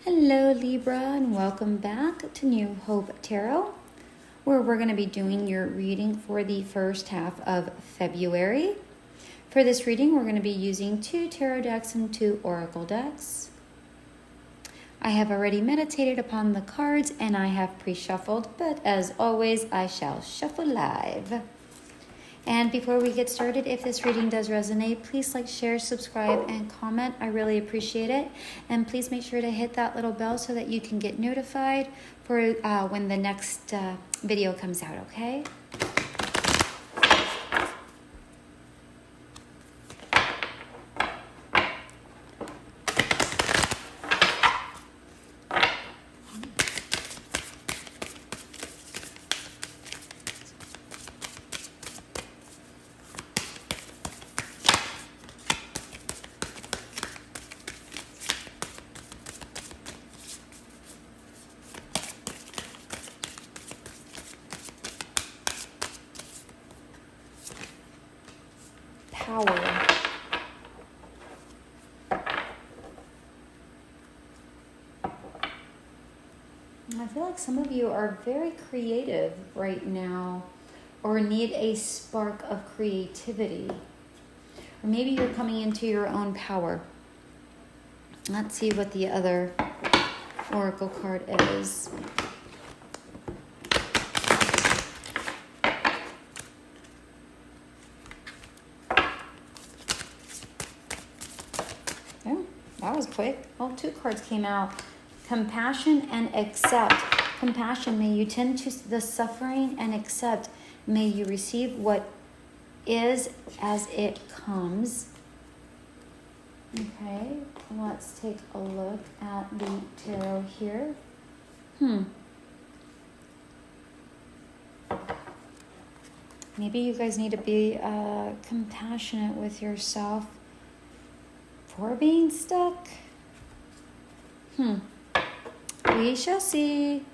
Hello Libra, and welcome back to New Hope Tarot, where we're going to be doing your reading for the first half of February. For this reading, we're going to be using 2 tarot decks and 2 oracle decks. I have already meditated upon the cards and I have pre-shuffled, but as always, I shall shuffle live. And before we get started, if this reading does resonate, please like, share, subscribe, and comment. I really appreciate it. And please make sure to hit that little bell so that you can get notified for when the next video comes out, okay? Power. I feel like some of you are very creative right now or need a spark of creativity. Or maybe you're coming into your own power. Let's see what the other oracle card is. Oh, that was quick. Oh, 2 cards came out. Compassion and accept. Compassion, may you tend to the suffering and accept. May you receive what is as it comes. Okay, let's take a look at the tarot here. Maybe you guys need to be compassionate with yourself for being stuck. We shall see.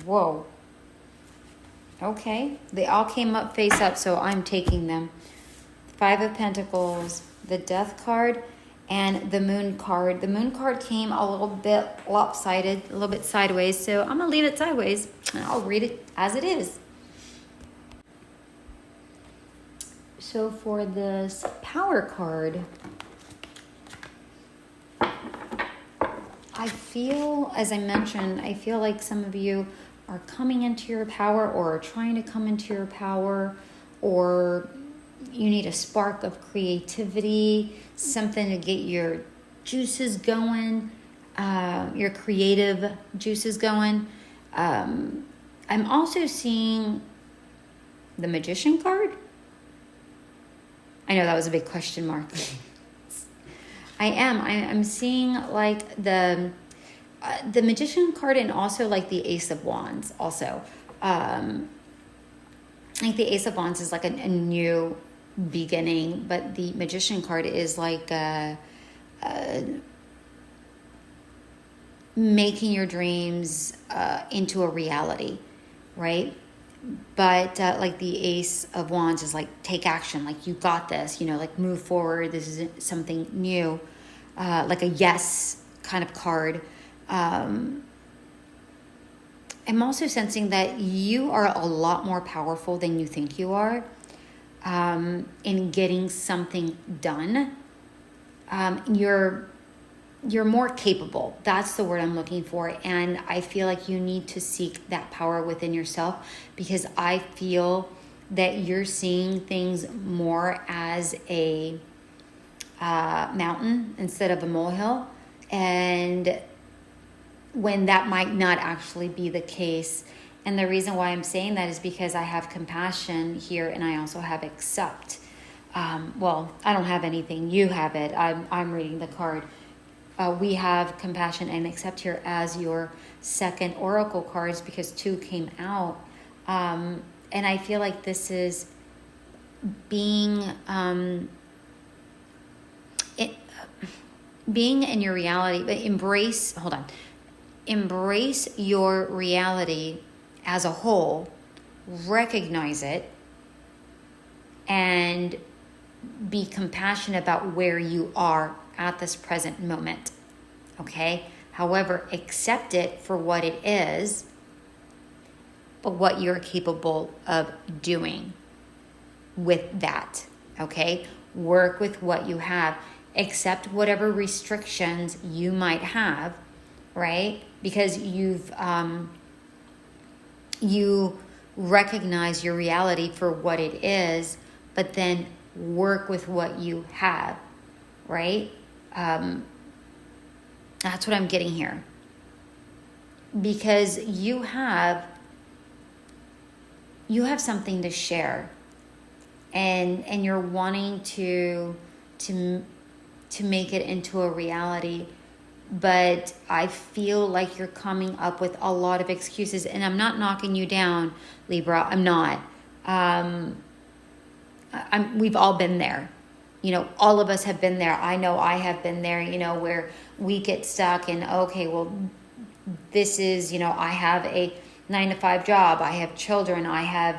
Whoa. Okay, they all came up face up, so I'm taking them. 5 of Pentacles, the Death card, and the Moon card. The Moon card came a little bit lopsided, a little bit sideways, so I'm going to leave it sideways, and I'll read it as it is. So for this Power card, I feel, as I mentioned, I feel like some of you are coming into your power or are trying to come into your power, or you need a spark of creativity, something to get your juices going, your creative juices going. I'm also seeing the Magician card. I know that was a big question mark. I'm seeing like the Magician card, and also like the Ace of Wands also. I think the Ace of Wands is like a new beginning, but the Magician card is like making your dreams into a reality, right? But like the Ace of Wands is like take action, like you got this, like move forward, this is something new, like a yes kind of card. I'm also sensing that you are a lot more powerful than you think you are in getting something done. You're more capable. That's the word I'm looking for. And I feel like you need to seek that power within yourself, because I feel that you're seeing things more as a mountain instead of a molehill. And when that might not actually be the case. And the reason why I'm saying that is because I have compassion here, and I also have accept. Well, I don't have anything. You have it. I'm reading the card. We have compassion and accept here as your second oracle cards, because 2 came out. And I feel like this is being being in your reality, but embrace your reality as a whole, recognize it, and be compassionate about where you are at this present moment. Okay? However, accept it for what it is, but what you're capable of doing with that. Okay? Work with what you have. Accept whatever restrictions you might have, right? Because you recognize your reality for what it is, but then work with what you have, right? That's what I'm getting here. Because you have something to share, and you're wanting to make it into a reality, but I feel like you're coming up with a lot of excuses, and I'm not knocking you down, Libra. I'm not. We've all been there. All of us have been there. I know I have been there, where we get stuck in, okay, well, this is, I have a 9-to-5 job. I have children. I have,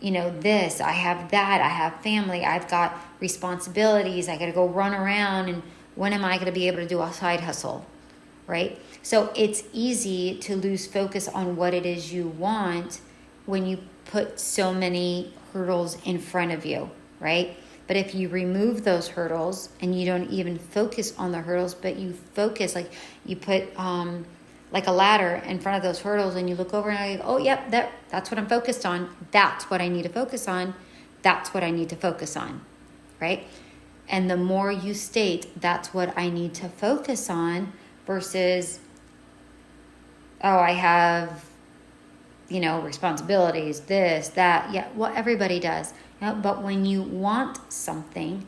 this, I have that. I have family. I've got responsibilities. I got to go run around. And when am I going to be able to do a side hustle? Right? So it's easy to lose focus on what it is you want when you put so many hurdles in front of you, right? But if you remove those hurdles and you don't even focus on the hurdles, but you focus, like you put like a ladder in front of those hurdles, and you look over and you go, oh, yep, that's what I'm focused on. That's what I need to focus on. That's what I need to focus on, right? And the more you state, that's what I need to focus on, versus, oh, I have, responsibilities, this, that. Yeah, well, everybody does. But when you want something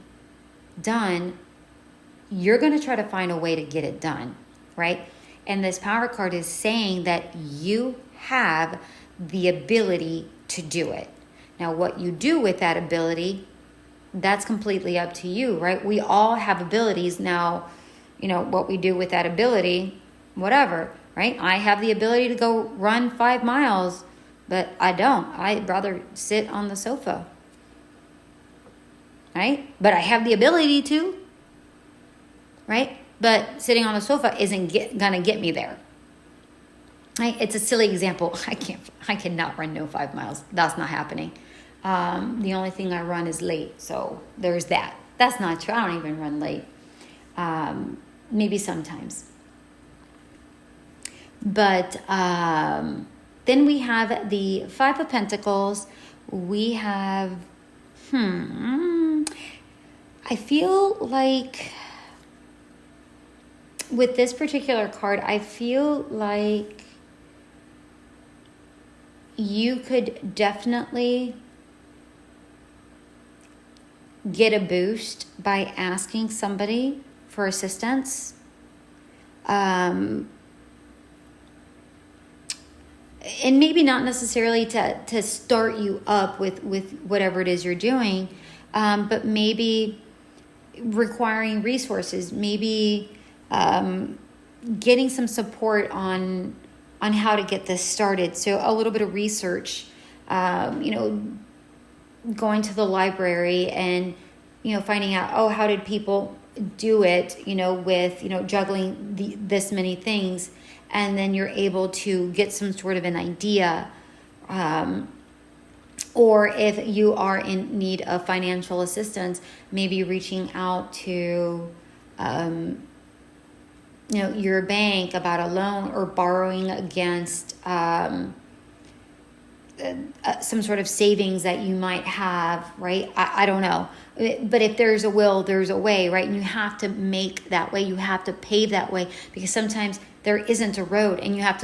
done, you're going to try to find a way to get it done, right? And this power card is saying that you have the ability to do it. Now, what you do with that ability, that's completely up to you, right? We all have abilities. Now, what we do with that ability, whatever, right? I have the ability to go run 5 miles, but I don't. I'd rather sit on the sofa, right? But I have the ability to, right? But sitting on the sofa isn't gonna get me there. Right? It's a silly example. I cannot run no 5 miles. That's not happening. The only thing I run is late. So there's that. That's not true. I don't even run late. Maybe sometimes. But then we have the 5 of Pentacles. We have, I feel like with this particular card, I feel like you could definitely get a boost by asking somebody for assistance. And maybe not necessarily to start you up with whatever it is you're doing, but maybe requiring resources, maybe getting some support on how to get this started. So a little bit of research, going to the library and, finding out, how did people do it, with, juggling this many things. And then you're able to get some sort of an idea. Or if you are in need of financial assistance, maybe reaching out to, your bank about a loan, or borrowing against some sort of savings that you might have, right? I don't know. But if there's a will, there's a way, right? And you have to make that way. You have to pave that way, because sometimes there isn't a road, and you have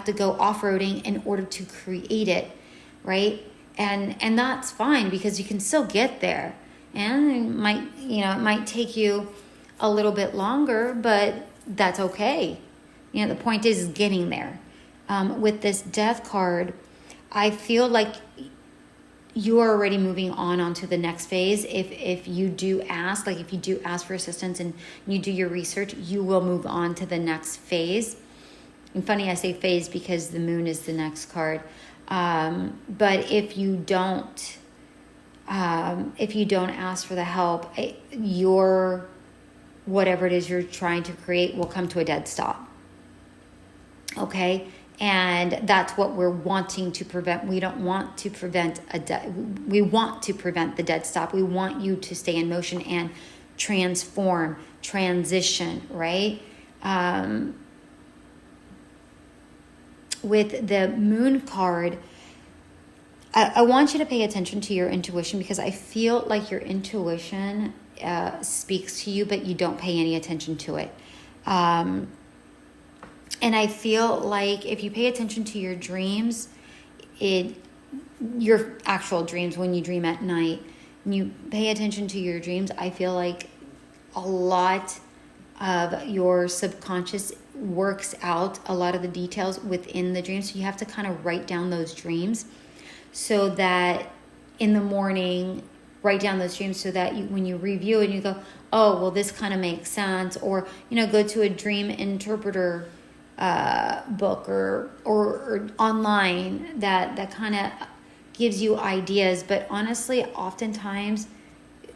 to go off-roading in order to create it, right? And that's fine, because you can still get there. And it might take you a little bit longer, but that's okay. The point is getting there. With this Death card, I feel like you are already moving onto the next phase. If you do ask, like if you do ask for assistance and you do your research, you will move on to the next phase. And funny, I say phase because the moon is the next card. But if you don't ask for the help, your whatever it is you're trying to create will come to a dead stop. Okay? And that's what we're wanting to prevent. We don't want to prevent we want to prevent the dead stop. We want you to stay in motion and transform, transition, right? With the moon card, I want you to pay attention to your intuition, because I feel like your intuition speaks to you, but you don't pay any attention to it. And I feel like if you pay attention to your dreams, your actual dreams when you dream at night, and you pay attention to your dreams, I feel like a lot of your subconscious works out a lot of the details within the dreams. So you have to kind of write down those dreams so that in the morning, write down those dreams so that when you review it, you go, oh, well, this kind of makes sense. Or, go to a dream interpreter book or online that kind of gives you ideas. But honestly, oftentimes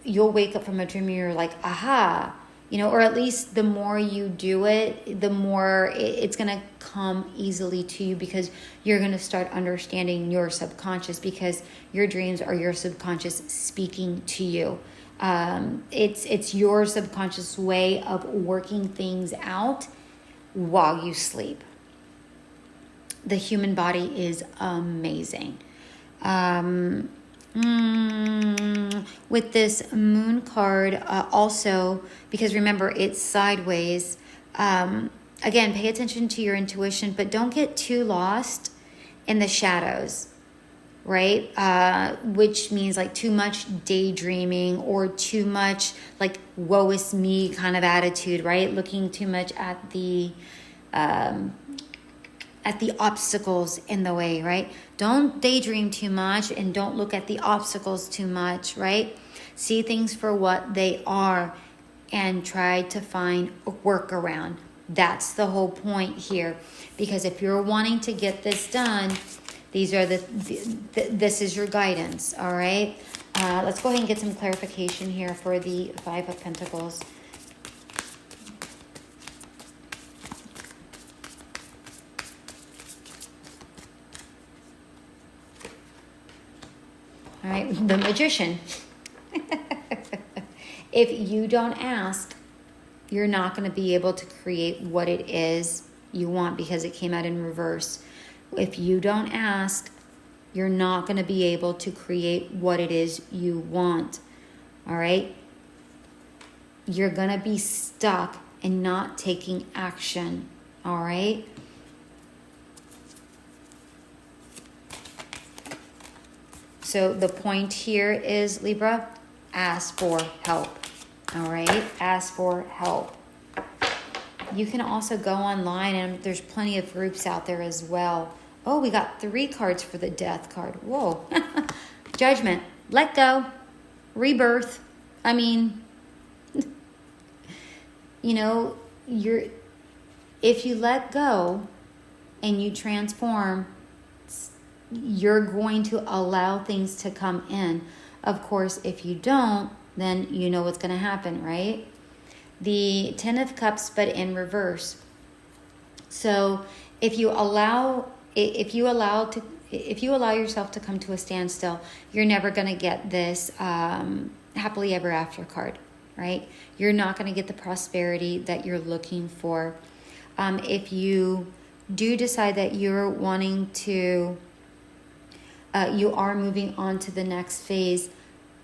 you'll wake up from a dream and you're like, aha, or at least the more you do it, the more it's going to come easily to you, because you're going to start understanding your subconscious, because your dreams are your subconscious speaking to you. It's your subconscious way of working things out while you sleep. The human body is amazing. With this moon card, also, because remember, it's sideways. Again, pay attention to your intuition, but don't get too lost in the shadows, right? Which means like too much daydreaming or too much like woe is me kind of attitude, right? Looking too much at the obstacles in the way, right? Don't daydream too much and don't look at the obstacles too much, right? See things for what they are and try to find a workaround. That's the whole point here. Because if you're wanting to get this done, these are this is your guidance, all right? Let's go ahead and get some clarification here for the Five of Pentacles. All right, the Magician. If you don't ask, you're not going to be able to create what it is you want, because it came out in reverse. If you don't ask, you're not going to be able to create what it is you want. All right? You're going to be stuck and not taking action. All right? So the point here is, Libra, ask for help. All right? Ask for help. You can also go online, and there's plenty of groups out there as well. Oh, we got 3 cards for the Death card. Whoa. Judgment. Let go. Rebirth. I mean, if you let go and you transform, you're going to allow things to come in. Of course, if you don't, then you know what's going to happen, right? The Ten of Cups, but in reverse. So if you allow yourself to come to a standstill, you're never going to get this happily ever after card, right? You're not going to get the prosperity that you're looking for. If you do decide that you're wanting to, you are moving on to the next phase,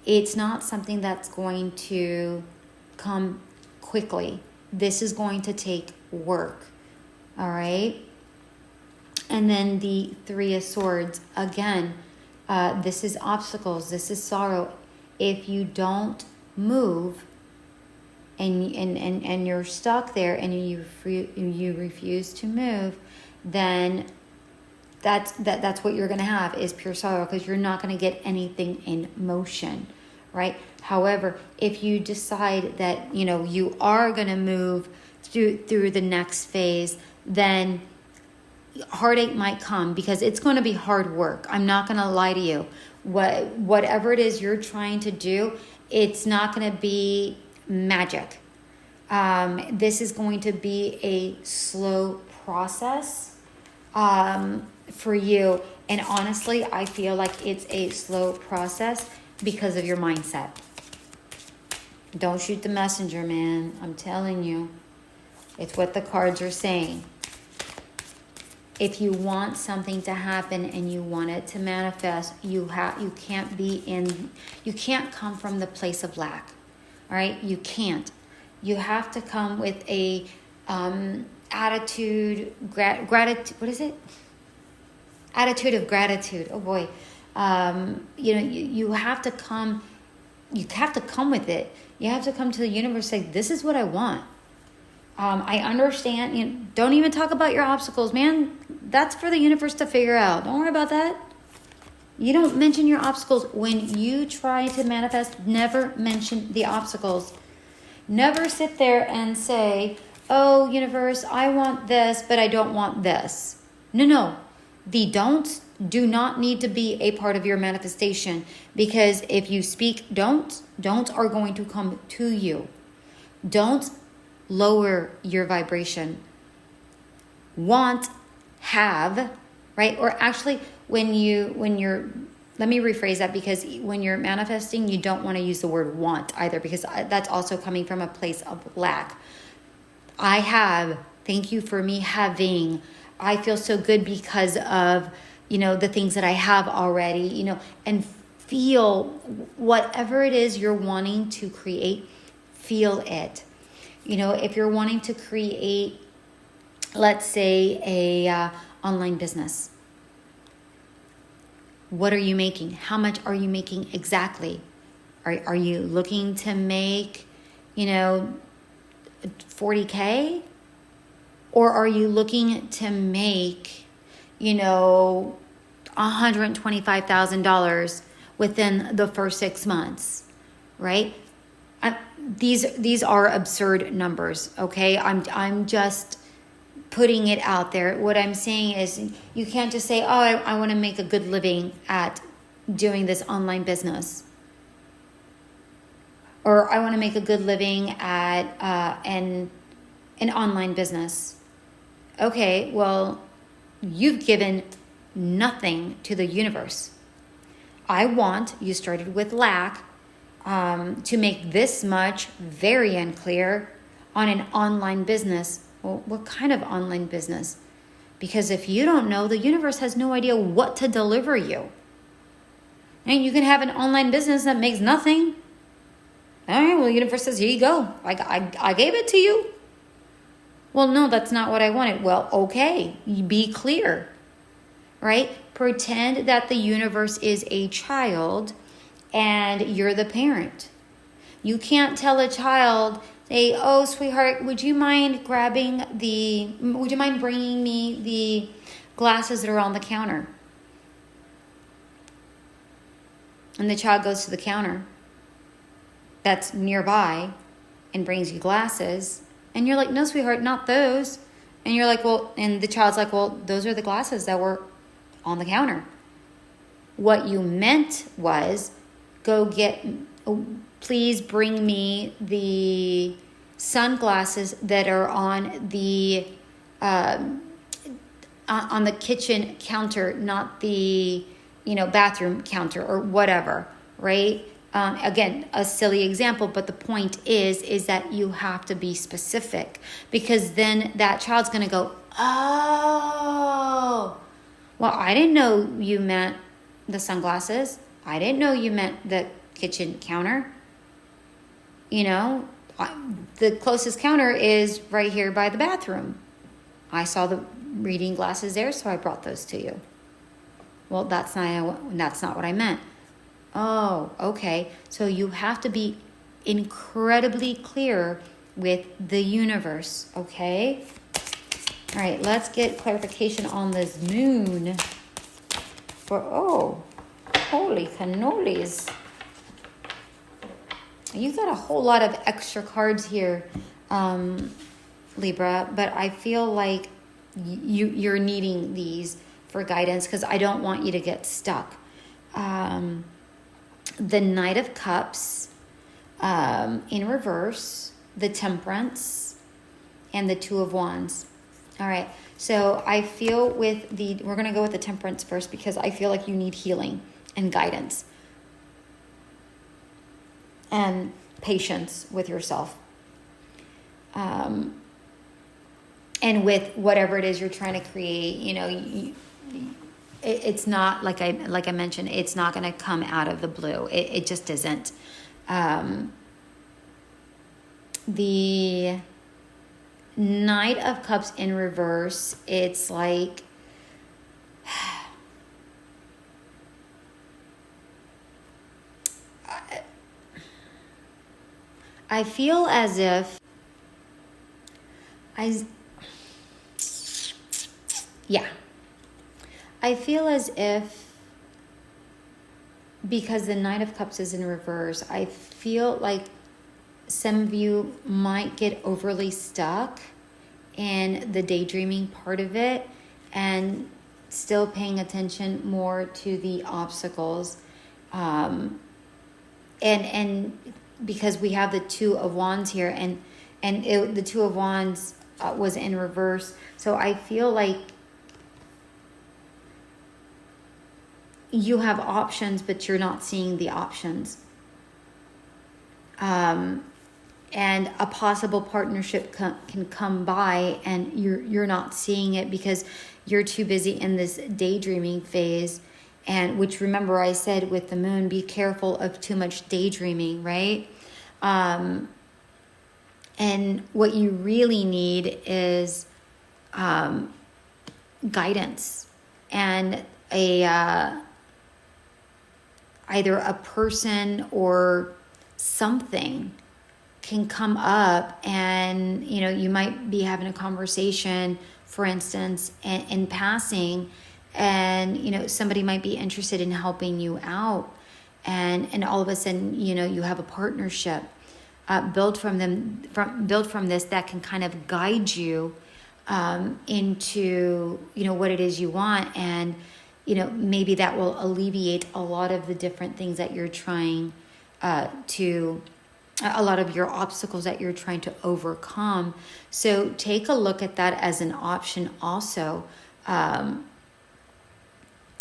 it's not something that's going to come quickly. This is going to take work, all right? And then the Three of Swords, again, this is obstacles, this is sorrow. If you don't move and you're stuck there and you refuse to move, then that's what you're going to have is pure sorrow, because you're not going to get anything in motion, right? However, if you decide that, you are going to move through the next phase, then heartache might come, because it's going to be hard work. I'm not going to lie to you. Whatever it is you're trying to do, it's not going to be magic. This is going to be a slow process for you. And honestly, I feel like it's a slow process because of your mindset. Don't shoot the messenger, man. I'm telling you. It's what the cards are saying. If you want something to happen and you want it to manifest, you can't come from the place of lack. All right? You can't. You have to come with a attitude, gratitude. What is it? Attitude of gratitude. Oh boy. You have to come. You have to come with it. You have to come to the universe and say, this is what I want. I understand. Don't even talk about your obstacles, man. That's for the universe to figure out. Don't worry about that. You don't mention your obstacles. When you try to manifest, never mention the obstacles. Never sit there and say, oh, universe, I want this, but I don't want this. No. The don'ts do not need to be a part of your manifestation, because if you speak don'ts are going to come to you. Don't lower your vibration. Want, have, right? Or actually, when you're, let me rephrase that, because when you're manifesting, you don't want to use the word want either, because that's also coming from a place of lack. I have, thank you for me having. I feel so good because of, the things that I have already, and feel whatever it is you're wanting to create, feel it. If you're wanting to create, let's say, a online business, what are you making? How much are you making exactly? Are you looking to make, 40K? Or are you looking to make, $125,000 within the first 6 months, right? These are absurd numbers, okay? I'm just putting it out there. What I'm saying is, you can't just say, oh, I want to make a good living at doing this online business. Or I want to make a good living at an online business. Okay, well, you've given nothing to the universe. You started with lack, to make this much very unclear on an online business. Well, what kind of online business? Because if you don't know, the universe has no idea what to deliver you. And you can have an online business that makes nothing. All right, well, the universe says, here you go. I gave it to you. Well, no, that's not what I wanted. Well, okay, be clear, right? Pretend that the universe is a child and you're the parent. You can't tell a child, say, oh, sweetheart, would you mind bringing me the glasses that are on the counter? And the child goes to the counter that's nearby and brings you glasses. And you're like, no, sweetheart, not those. And you're like, well, and the child's like, well, those are the glasses that were on the counter. What you meant was, please bring me the sunglasses that are on the kitchen counter, not the, bathroom counter or whatever, right? Again, a silly example, but the point is that you have to be specific, because then that child's going to go, oh, well, I didn't know you meant the sunglasses. I didn't know you meant the kitchen counter. The closest counter is right here by the bathroom. I saw the reading glasses there, so I brought those to you. Well, that's not what I meant. Oh, okay. So you have to be incredibly clear with the universe, okay? All right, let's get clarification on this moon. Oh, holy cannolis. You got a whole lot of extra cards here, Libra, but I feel like you're needing these for guidance because I don't want you to get stuck. The Knight of Cups in reverse, the Temperance, and the Two of Wands. All right, so I feel we're going to go with the Temperance first because I feel like you need healing and guidance and patience with yourself. And with whatever it is you're trying to create, it's not like I mentioned, it's not going to come out of the blue. It just isn't. The Knight of Cups in reverse, it's like I feel as if I feel as if, because the Knight of Cups is in reverse, I feel like some of you might get overly stuck in the daydreaming part of it and still paying attention more to the obstacles. And because we have the Two of Wands here, and the Two of Wands was in reverse. So I feel like you have options, but you're not seeing the options. And a possible partnership can come by, and you're not seeing it because you're too busy in this daydreaming phase. And which, remember, I said with the moon, be careful of too much daydreaming, right? And what you really need is guidance and either a person or something can come up, and you might be having a conversation, for instance, in passing, and somebody might be interested in helping you out, and all of a sudden you have a partnership built from this that can kind of guide you into what it is you want, and maybe that will alleviate a lot of the different things that you're trying a lot of your obstacles that you're trying to overcome. So take a look at that as an option also.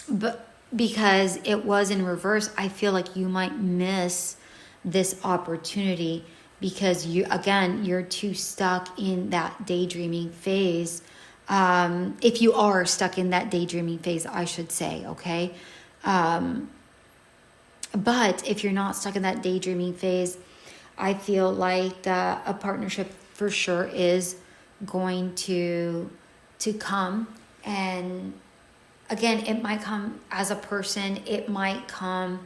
But because it was in reverse, I feel like you might miss this opportunity because you're too stuck in that daydreaming phase. If you are stuck in that daydreaming phase, I should say, okay? But if you're not stuck in that daydreaming phase, I feel like a partnership for sure is going to come. And again, it might come as a person. It might come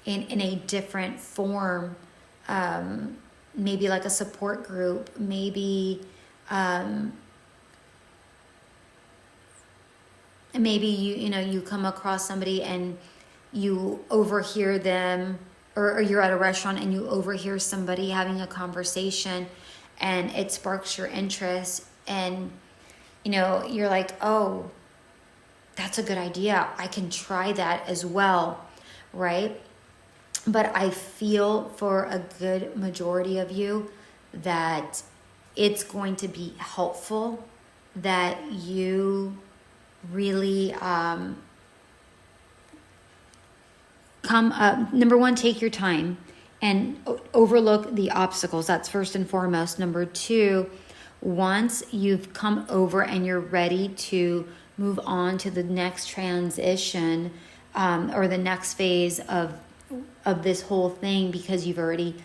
in a different form. Maybe like a support group. Maybe you come across somebody and you overhear them, or you're at a restaurant and you overhear somebody having a conversation and it sparks your interest, and you're like, oh, that's a good idea, I can try that as well, right? But I feel for a good majority of you that it's going to be helpful that you really come up. Number one, take your time and overlook the obstacles. That's first and foremost. Number two, once you've come over and you're ready to move on to the next transition or the next phase of this whole thing, because you've already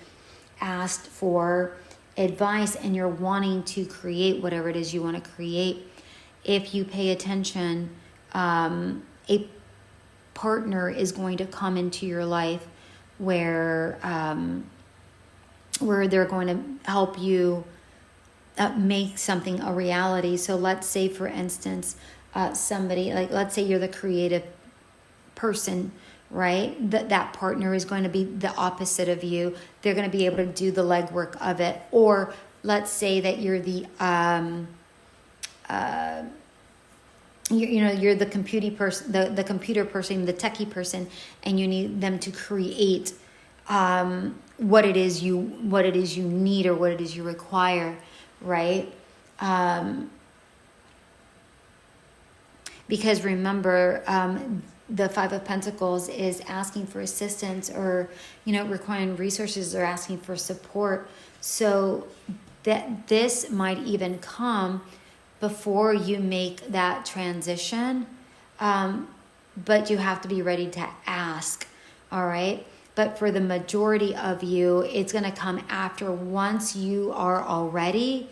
asked for advice and you're wanting to create whatever it is you want to create, if you pay attention, a partner is going to come into your life where they're going to help you make something a reality. So let's say, for instance, somebody, like, let's say you're the creative person, right? That partner is going to be the opposite of you. They're going to be able to do the legwork of it. Or let's say that you're the you're the computer person, the computer person, the techie person, and you need them to create what it is you need, or what it is you require, right? Because remember, the Five of Pentacles is asking for assistance, or, requiring resources, or asking for support. So that this might even come before you make that transition. But you have to be ready to ask, all right? But for the majority of you, it's going to come after, once you are already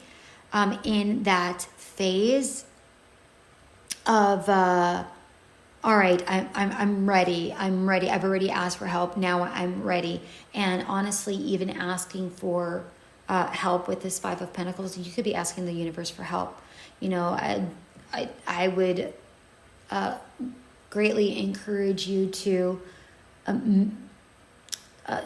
in that phase of, all right, I'm ready. I've already asked for help. Now I'm ready. And honestly, even asking for help with this Five of Pentacles, you could be asking the universe for help. I would greatly encourage you to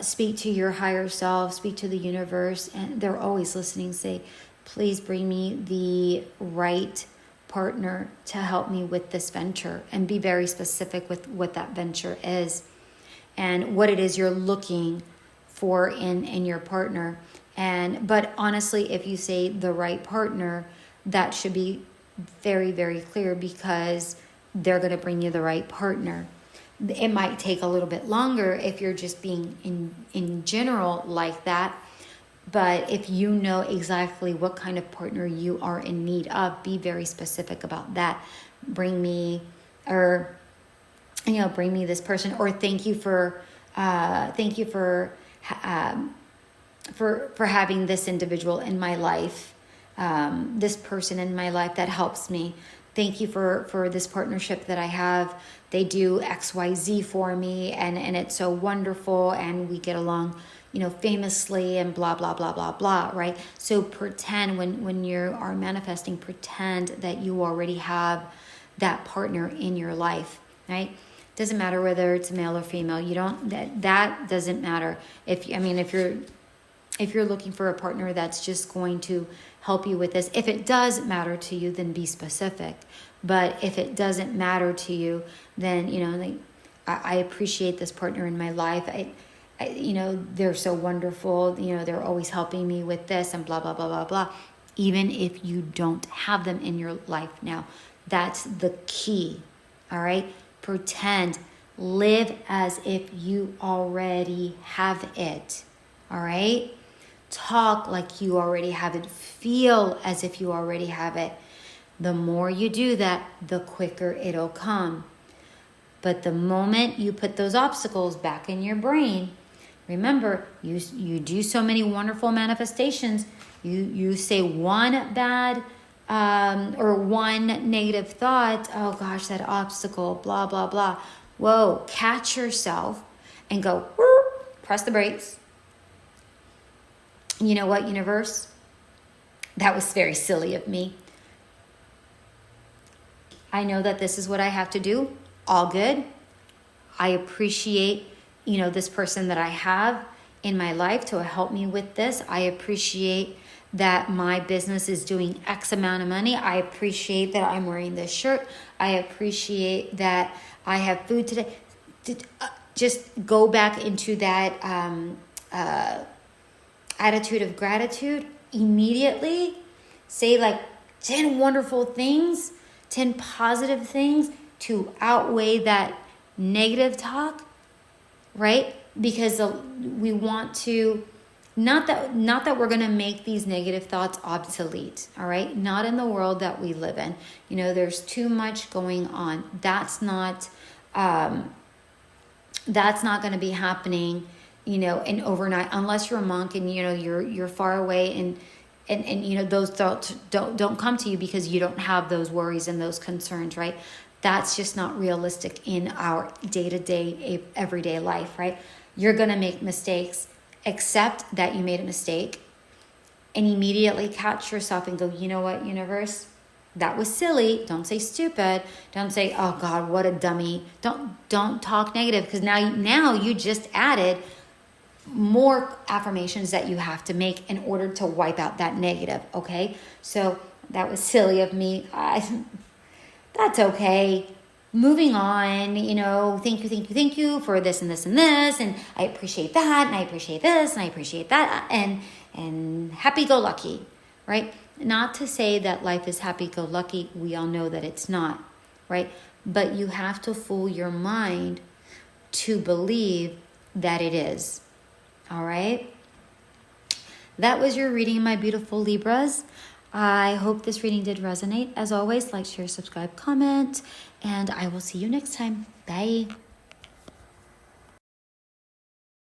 speak to your higher self, speak to the universe, and they're always listening. Say, please bring me the right partner to help me with this venture, and be very specific with what that venture is and what it is you're looking for in your partner. But honestly, if you say the right partner, that should be very, very clear, because they're going to bring you the right partner. It might take a little bit longer if you're just being in general like that. But if you know exactly what kind of partner you are in need of, be very specific about that. Bring me this person, or thank you for having this individual in my life, this person in my life that helps me. Thank you for this partnership that I have. They do XYZ for me, and it's so wonderful, and we get along, famously, and blah, blah, blah, blah, blah, right? So pretend, when you are manifesting, pretend that you already have that partner in your life, right? Doesn't matter whether it's male or female. That doesn't matter. If you're looking for a partner that's just going to help you with this, if it does matter to you, then be specific. But if it doesn't matter to you, then, I appreciate this partner in my life. They're so wonderful. They're always helping me with this, and blah, blah, blah, blah, blah. Even if you don't have them in your life now, that's the key. All right. Pretend, live as if you already have it. All right. Talk like you already have it. Feel as if you already have it. The more you do that, the quicker it'll come. But the moment you put those obstacles back in your brain, remember, you do so many wonderful manifestations. You say one bad or one negative thought. Oh gosh, that obstacle, blah, blah, blah. Whoa, catch yourself and go, press the brakes. You know what, universe? That was very silly of me. I know that this is what I have to do. All good. I appreciate, this person that I have in my life to help me with this. I appreciate that my business is doing X amount of money. I appreciate that I'm wearing this shirt. I appreciate that I have food today. Just go back into that attitude of gratitude immediately. Say like 10 wonderful things, 10 positive things to outweigh that negative talk, right? Because we want to, not that we're going to make these negative thoughts obsolete, all right? Not in the world that we live in. There's too much going on. That's not going to be happening, in overnight, unless you're a monk and, you're far away and those thoughts don't come to you because you don't have those worries and those concerns, right? That's just not realistic in our day-to-day, everyday life, right? You're going to make mistakes. Accept that you made a mistake. and immediately catch yourself and go, you know what, universe? That was silly. Don't say stupid. Don't say, oh God, what a dummy. Don't talk negative, because now you just added more affirmations that you have to make in order to wipe out that negative. Okay, so that was silly of me. That's okay. Moving on, thank you for this and this and this, and I appreciate that, and I appreciate this, and I appreciate that, and happy-go-lucky, right? Not to say that life is happy-go-lucky. We all know that it's not, right? But you have to fool your mind to believe that it is, all right? That was your reading, my beautiful Libras. I hope this reading did resonate. As always, like, share, subscribe, comment, and I will see you next time. Bye.